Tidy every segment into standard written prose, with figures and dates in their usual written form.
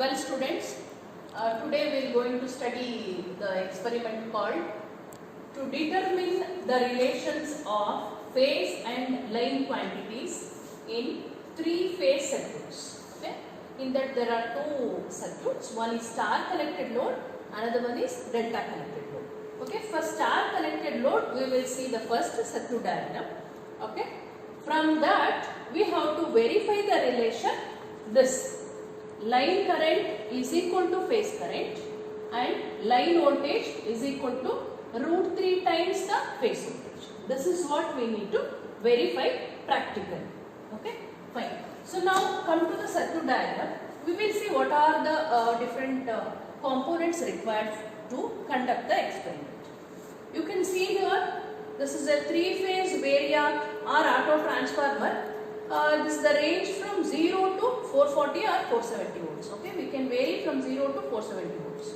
Well students, today we are going to study the experiment called to determine the relations of phase and line quantities in three-phase circuits. Okay? In that there are two circuits, one is star connected load, another one is delta connected load. Okay? For star connected load we will see the first circuit diagram. Okay? From that we have to verify the relation this. Line current is equal to phase current and line voltage is equal to root 3 times the phase voltage. This is what we need to verify practically. Okay, fine. So now come to the circuit diagram. We will see what are the different components required to conduct the experiment. You can see here, this is a 3-phase variac or auto transformer. This is the range from 0 to 440 or 470 volts. Okay, we can vary from 0 to 470 volts.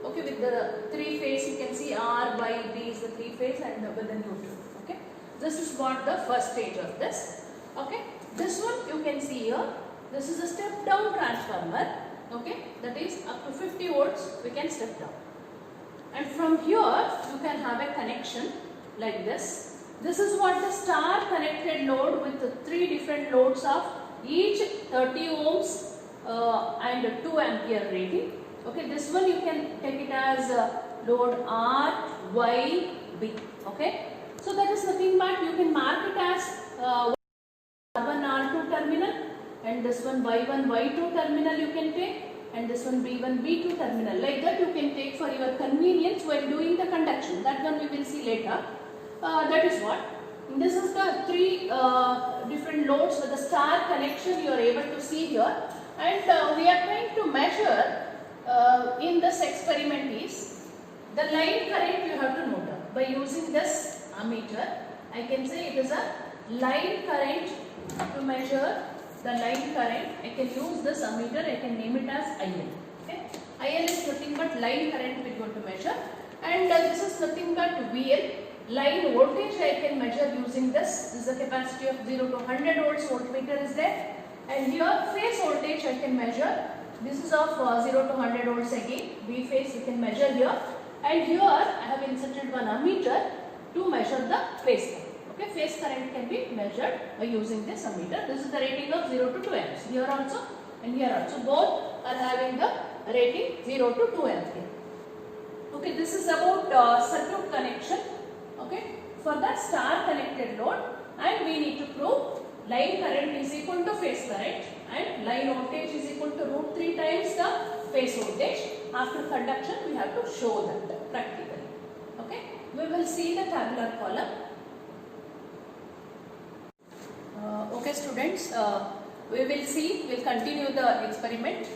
Okay, with the 3-phase you can see R by B is the 3-phase and with the neutral. Okay, this is what the first stage of this. Okay, this one you can see here. This is a step down transformer. Okay, that is up to 50 volts we can step down. And from here you can have a connection like this. This is what the star connected load with the 3 different loads of each 30 ohms and 2 ampere rating. Okay, this one you can take it as load R, Y, B. Okay, so that is nothing but you can mark it as R1, R2 terminal, and this one Y1, Y2 terminal you can take, and this one B1, B2 terminal. Like that you can take for your convenience while doing the conduction. That one we will see later. That is what. This is the 3 different loads with the star connection you are able to see here, and we are trying to measure in this experiment is the line current you have to note down. By using this ammeter, I can say it is a line current. To measure the line current, I can use this ammeter, I can name it as IL. Okay? IL is nothing but line current we are going to measure, and this is nothing but VL. Line voltage I can measure using this. This is the capacity of 0 to 100 volts voltmeter is there, and here phase voltage I can measure. This is of 0 to 100 volts again. V phase you can measure here, and here I have inserted one ammeter to measure the phase current. Okay, phase current can be measured by using this ammeter. This is the rating of 0 to 2 amps. Here also and here also both are having the rating 0 to 2 ampere. Okay, this is about circuit connection. Okay, for the star connected load, and we need to prove line current is equal to phase current and line voltage is equal to root 3 times the phase voltage. After conduction we have to show that practically. Okay, we will see the tabular column. Okay students, we will continue the experiment.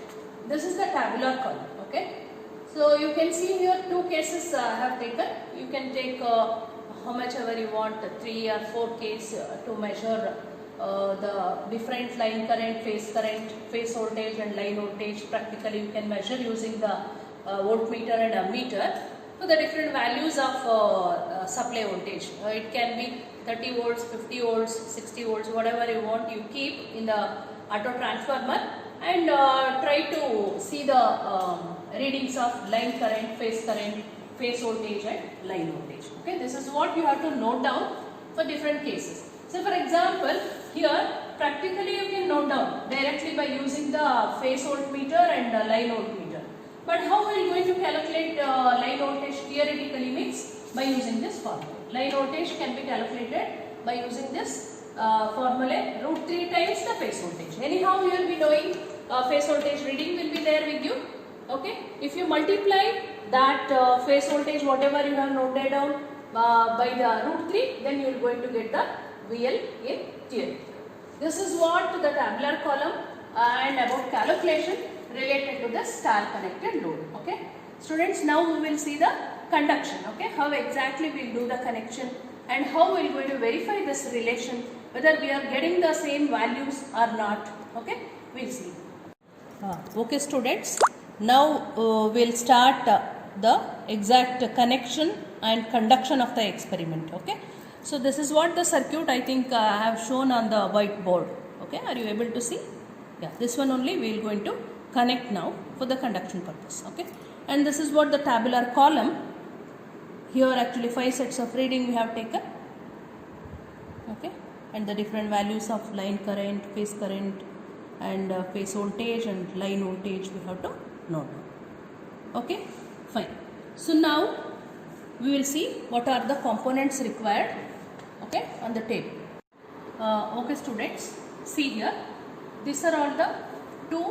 This is the tabular column. Okay, so you can see here 2 cases I have taken. You can take how much ever you want, 3 or 4 cases to measure the different line current, phase voltage and line voltage. Practically you can measure using the voltmeter and ammeter. So the different values of supply voltage. It can be 30 volts, 50 volts, 60 volts, whatever you want you keep in the auto transformer, and try to see the readings of line current, phase voltage and line voltage. Okay, this is what you have to note down for different cases. So for example, here practically you can note down directly by using the phase voltmeter and line voltmeter. But how are you going to calculate line voltage theoretically means by using this formula. Line voltage can be calculated by using this formula root 3 times the phase voltage. Anyhow you will be knowing phase voltage reading will be there with you. Okay, if you multiply that phase voltage whatever you have noted down by the root 3, then you are going to get the VL in theory. This is what the tabular column and about calculation related to the star connected load. Okay, students, now we will see the conduction. Okay, how exactly we will do the connection and how we are going to verify this relation, whether we are getting the same values or not. Okay, we will see. Okay students, now we will start the exact connection and conduction of the experiment. Okay, so this is what the circuit I think I have shown on the whiteboard. Okay, are you able to see? Yeah, this one only we are going to connect now for the conduction purpose. Okay, and this is what the tabular column. Here actually 5 sets of reading we have taken. Okay, and the different values of line current, phase current, and phase voltage and line voltage we have to note down. Okay, fine. So now we will see what are the components required, okay, on the table. Okay students, see here, these are all the two.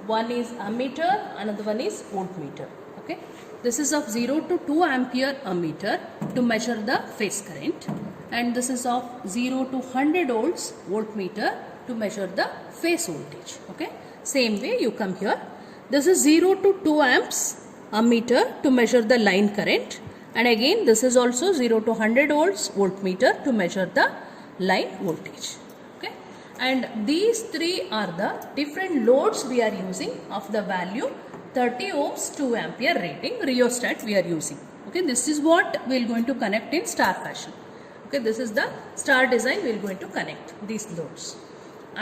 One is ammeter, another one is voltmeter. Okay, this is of 0 to 2 ampere ammeter to measure the phase current, and this is of 0 to 100 volts voltmeter to measure the phase voltage. Okay, same way you come here. This is 0 to 2 amps ammeter to measure the line current, and again this is also 0 to 100 volts voltmeter to measure the line voltage. Okay, and these three are the different loads we are using of the value 30 ohms 2 ampere rating rheostat we are using. Okay, this is what we are going to connect in star fashion. Okay, this is the star design we are going to connect these loads.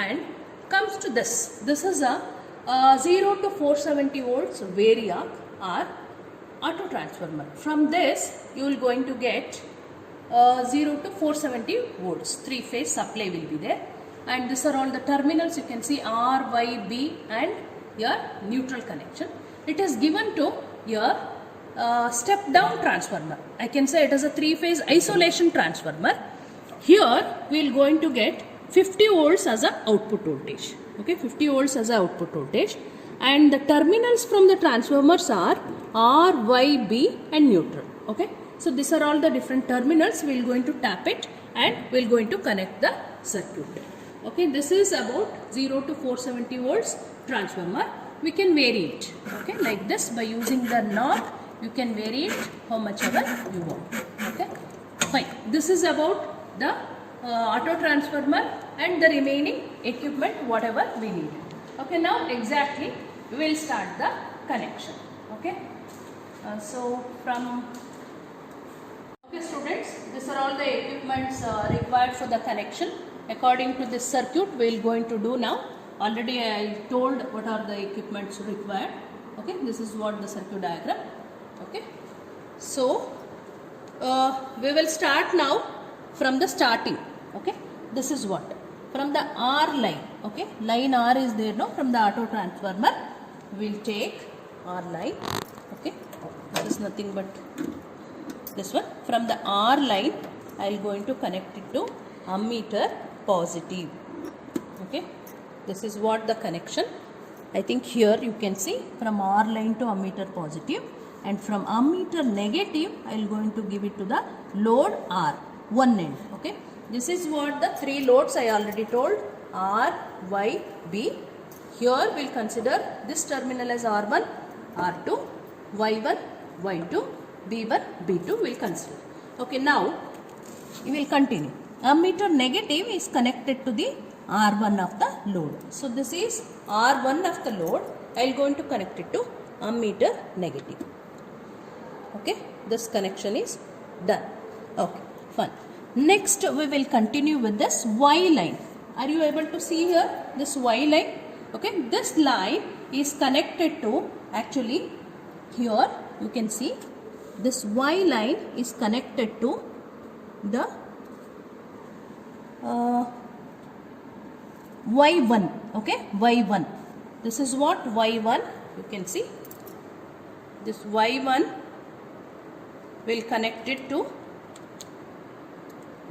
And comes to this. This is a 0 to 470 volts variac or auto transformer. From this you will going to get 0 to 470 volts 3-phase supply will be there, and these are all the terminals. You can see R, Y, B and your neutral connection. It is given to your step down transformer. I can say it is a 3-phase isolation transformer. Here we will going to get 50 volts as a output voltage. Okay, 50 volts as a output voltage, and the terminals from the transformers are R, Y, B and neutral. Okay, so these are all the different terminals. We will going to tap it and we will going to connect the circuit. Okay, this is about 0 to 470 volts transformer. We can vary it, okay, like this by using the knob. You can vary it how much ever you want. Okay, fine. This is about the auto transformer and the remaining equipment whatever we need. Okay, now exactly we will start the connection. Okay, so from okay students, these are all the equipments required for the connection. According to this circuit we will going to do now. Already I told what are the equipments required. Okay, this is what the circuit diagram. Okay, so we will start now from the starting. Okay, this is what from the R line. Okay, line R is there now. From the auto transformer we will take R line. Okay, this is nothing but this one. From the R line I will going to connect it to ammeter positive. Okay, this is what the connection. I think here you can see from R line to ammeter positive, and from ammeter negative I will going to give it to the load R, one end. Okay, this is what the three loads I already told, R, Y, B. Here we will consider this terminal as R1, R2, Y1, Y2, B1, B2 we will consider. Okay, now we will continue. Ammeter negative is connected to the R1 of the load. So this is R1 of the load. I will going to connect it to ammeter negative. Okay, this connection is done. Okay, fine. Next we will continue with this Y line. Are you able to see here this Y line? Okay, this line is connected to, actually here you can see this Y line is connected to the Y1. Okay, Y1. This is what Y1, you can see this Y1 will connect it to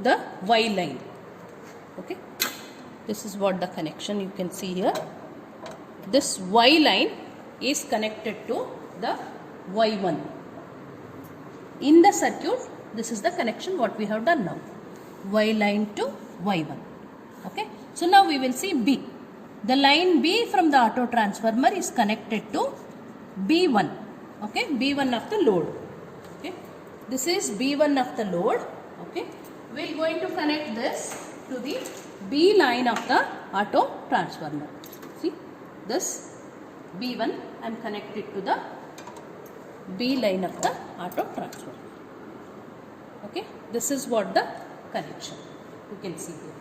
the Y line. Okay, this is what the connection you can see here. This Y line is connected to the Y1. In the circuit, this is the connection what we have done now. Y line to Y1. Okay, so now we will see B. The line B from the auto transformer is connected to B1. Okay, B1 of the load. Okay, this is B1 of the load. Okay, we are going to connect this to the B line of the auto transformer. See, this B1 I am connected to the B line of the auto transformer. Okay, this is what the connection you can see here.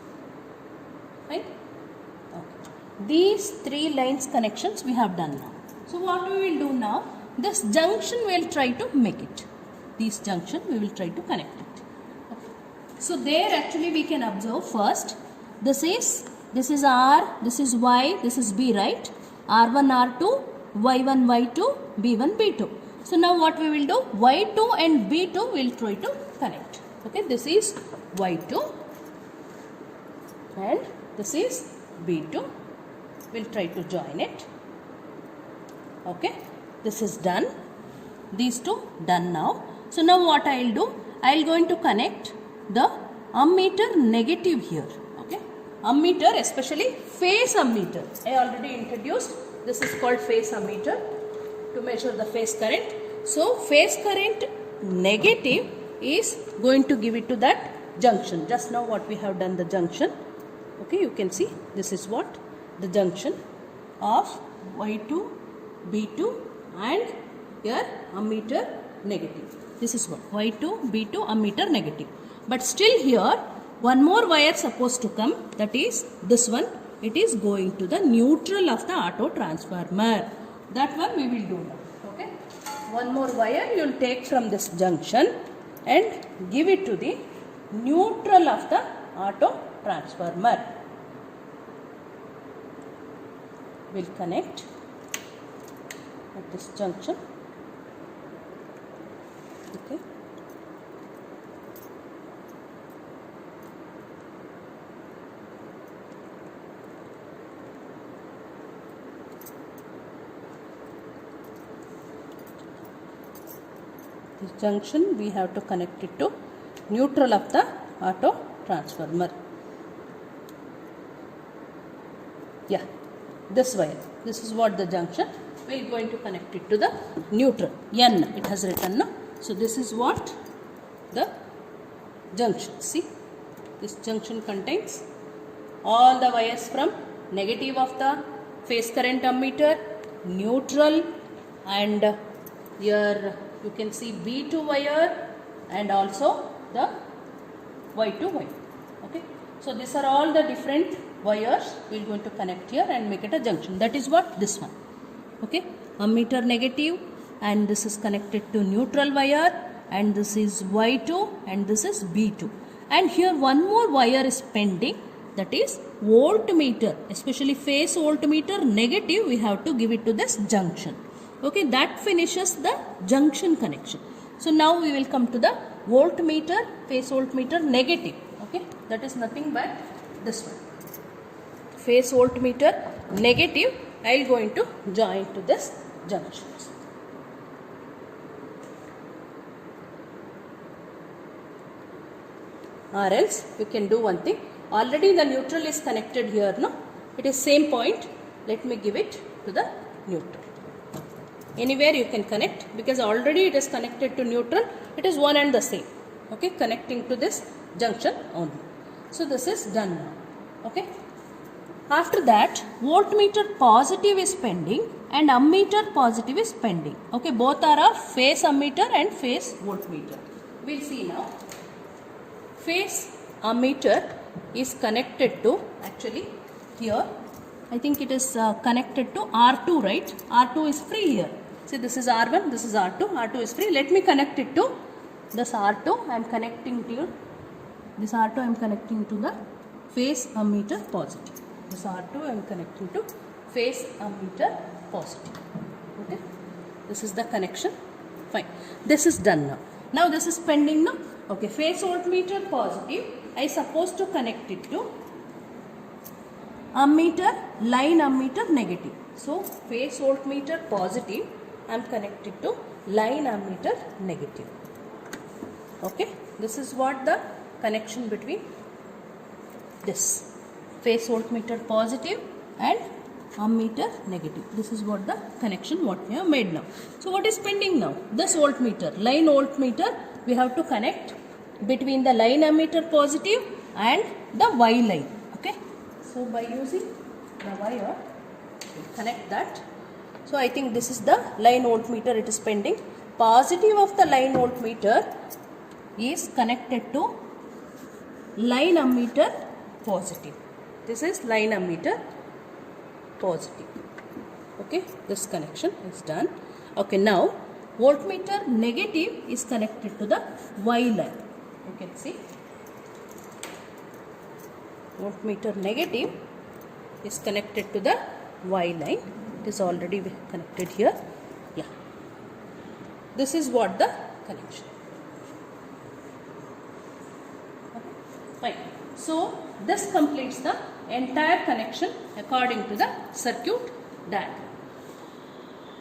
Right? Okay. these 3 lines connections we have done now. So what we will do now, this junction we will try to make it. This junction we will try to connect it. Okay. So there actually we can observe first, this is R, this is Y, this is B, right? R1, R2, Y1, Y2, B1, B2. So now what we will do, Y2 and B2 we will try to connect. Okay, this is Y2 and this is B2. We'll try to join it. Okay, this is done. These two done now. So now what I will do, I will going to connect the ammeter negative here. Okay, ammeter, especially phase ammeter. I already introduced. This is called phase ammeter to measure the phase current. So phase current negative is going to give it to that junction. Just now what we have done, the junction. Okay, you can see this is what the junction of Y2, B2 and here ammeter negative. This is what Y2, B2 ammeter negative. But still here one more wire supposed to come, that is this one. It is going to the neutral of the auto transformer. That one we will do now. Okay, one more wire you will take from this junction and give it to the neutral of the auto transformer. We'll connect at this junction. Okay. This junction we have to connect it to neutral of the auto transformer. Yeah, this wire. This is what the junction. We are going to connect it to the neutral. N it has written now. So this is what the junction. See, this junction contains all the wires from negative of the phase current ammeter, neutral, and here you can see B2 wire and also the Y2 wire. Okay, so these are all the different wires we are going to connect here and make it a junction. That is what this one. Okay, ammeter negative, and this is connected to neutral wire, and this is Y2 and this is B2. And here one more wire is pending, that is voltmeter, especially phase voltmeter negative we have to give it to this junction. Okay, that finishes the junction connection. So now we will come to the voltmeter, phase voltmeter negative. Okay, that is nothing but this one. Phase voltmeter negative I will going to join to this junctions. Or else we can do one thing. Already the neutral is connected here, no? It is same point. Let me give it to the neutral. Anywhere you can connect, because already it is connected to neutral. It is one and the same. Okay, connecting to this junction only. So this is done now. Okay. After that, voltmeter positive is pending and ammeter positive is pending. Okay, both are of phase ammeter and phase voltmeter. We'll see now. Phase ammeter is connected to, actually here, I think it is connected to R2, right? R2 is free here. See, this is R1, this is R2. R2 is free. Let me connect it to this R2. I am connecting to this R2. I am connecting to the phase ammeter positive. This R2 I am connecting to phase ammeter positive. Okay, this is the connection. Fine. This is done now. Now this is pending now. Okay, phase voltmeter positive. I suppose to connect it to ammeter, line ammeter negative. So phase voltmeter positive I am connected to line ammeter negative. Okay, this is what the connection between this phase voltmeter positive and ammeter negative. This is what the connection what we have made now. So what is pending now? This voltmeter, line voltmeter, we have to connect between the line ammeter positive and the Y line. Okay, so by using the wire, we connect that. So I think this is the line voltmeter, it is pending. Positive of the line voltmeter is connected to line ammeter positive. This is line ammeter positive. Okay, this connection is done. Okay, now voltmeter negative is connected to the Y line. You can see voltmeter negative is connected to the Y line. It is already connected here. Yeah, this is what the connection. Okay, fine. So this completes the entire connection according to the circuit diagram.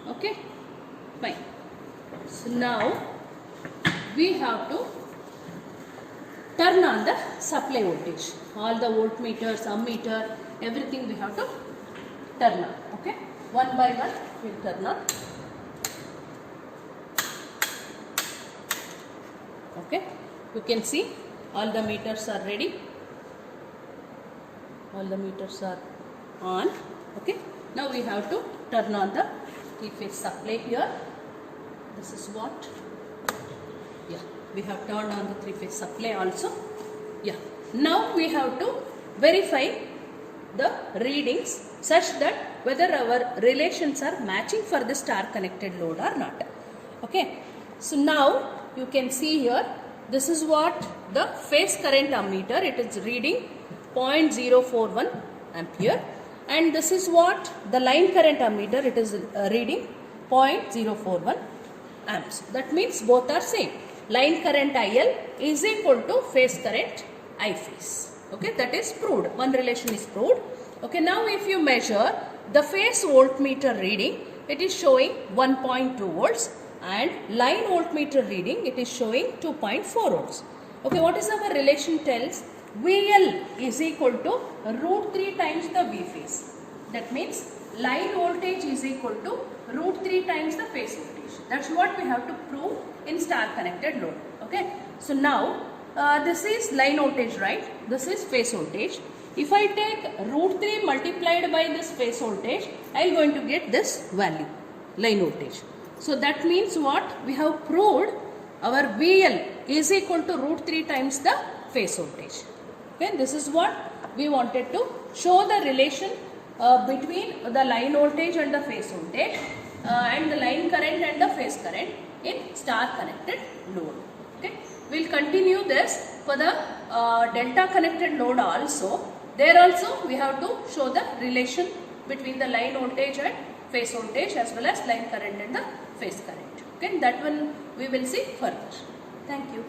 Okay, fine. So now we have to turn on the supply voltage. All the voltmeters, ammeter, everything we have to turn on. Okay, one by one we will turn on. Okay, you can see all the meters are ready. All the meters are on. Okay, now we have to turn on the three-phase supply here. This is what. Yeah, we have turned on the three-phase supply also. Yeah, now we have to verify the readings such that whether our relations are matching for the star connected load or not. Okay, so now you can see here, this is what the phase current ammeter, it is reading 0.041 ampere, and this is what the line current ammeter, it is reading 0.041 amps. That means both are same. Line current IL is equal to phase current I phase. Okay, that is proved. One relation is proved. Okay, now if you measure the phase voltmeter reading, it is showing 1.2 volts, and line voltmeter reading, it is showing 2.4 volts. Okay, what is our relation tells? VL is equal to root 3 times the V phase. That means line voltage is equal to root 3 times the phase voltage. That's what we have to prove in star connected load. Okay, so now this is line voltage, right? This is phase voltage. If I take root 3 multiplied by this phase voltage, I am going to get this value, line voltage. So that means what? We have proved our VL is equal to root 3 times the phase voltage. Okay, this is what we wanted to show, the relation between the line voltage and the phase voltage and the line current and the phase current in star connected load. Okay, we will continue this for the delta connected load also. There also we have to show the relation between the line voltage and phase voltage as well as line current and the phase current. Okay, that one we will see further. Thank you.